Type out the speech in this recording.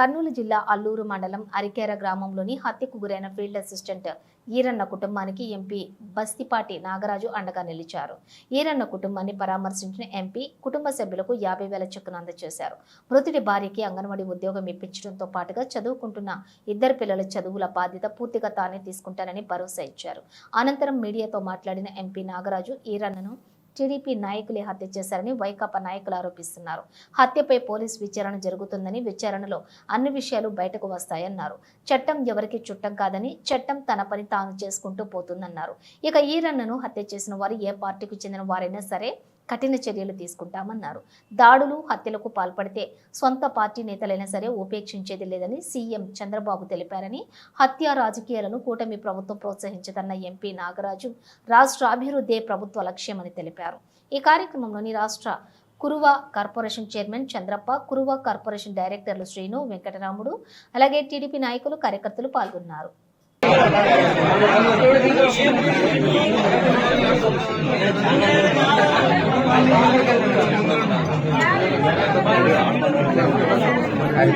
కర్నూలు జిల్లా అల్లూరు మండలం అరికేర గ్రామంలోని హత్యకు గురైన ఫీల్డ్ అసిస్టెంట్ ఈరన్న కుటుంబానికి ఎంపీ బస్తిపాటి నాగరాజు అండగా నిలిచారు. ఈరన్న కుటుంబాన్ని పరామర్శించిన ఎంపీ కుటుంబ సభ్యులకు 50,000 చెక్కును అందజేశారు. మృతుడి భార్యకి అంగన్వాడీ ఉద్యోగం ఇప్పించడంతో పాటుగా చదువుకుంటున్న ఇద్దరు పిల్లల చదువుల బాధ్యత పూర్తిగా తానే తీసుకుంటానని భరోసా ఇచ్చారు. అనంతరం మీడియాతో మాట్లాడిన ఎంపీ నాగరాజు ఈరన్నను టీడీపీ నాయకులే హత్య చేశారని వైకాపా నాయకులు ఆరోపిస్తున్నారు. హత్యపై పోలీసు విచారణ జరుగుతుందని, విచారణలో అన్ని విషయాలు బయటకు వస్తాయన్నారు. చట్టం ఎవరికి చుట్టం కాదని, చట్టం తన పని తాను చేసుకుంటూ పోతుందన్నారు. ఇక ఈరన్నను హత్య చేసిన వారు ఏ పార్టీకి చెందిన వారైనా సరే కఠిన చర్యలు తీసుకుంటామన్నారు. దాడులు, హత్యలకు పాల్పడితే సొంత పార్టీ నేతలైనా సరే ఉపేక్షించేది లేదని సీఎం చంద్రబాబు తెలిపారని, హత్య రాజకీయాలను కూటమి ప్రభుత్వం ప్రోత్సహించదన్న ఎంపీ నాగరాజు రాష్ట్ర అభివృద్ధే ప్రభుత్వ లక్ష్యమని తెలిపారు. ఈ కార్యక్రమంలోని రాష్ట్ర Kuruva corporation chairman Chandrappa, Kuruva corporation డైరెక్టర్లు శ్రీను, వెంకటరాముడు, అలాగే టీడీపీ నాయకులు, కార్యకర్తలు పాల్గొన్నారు. అది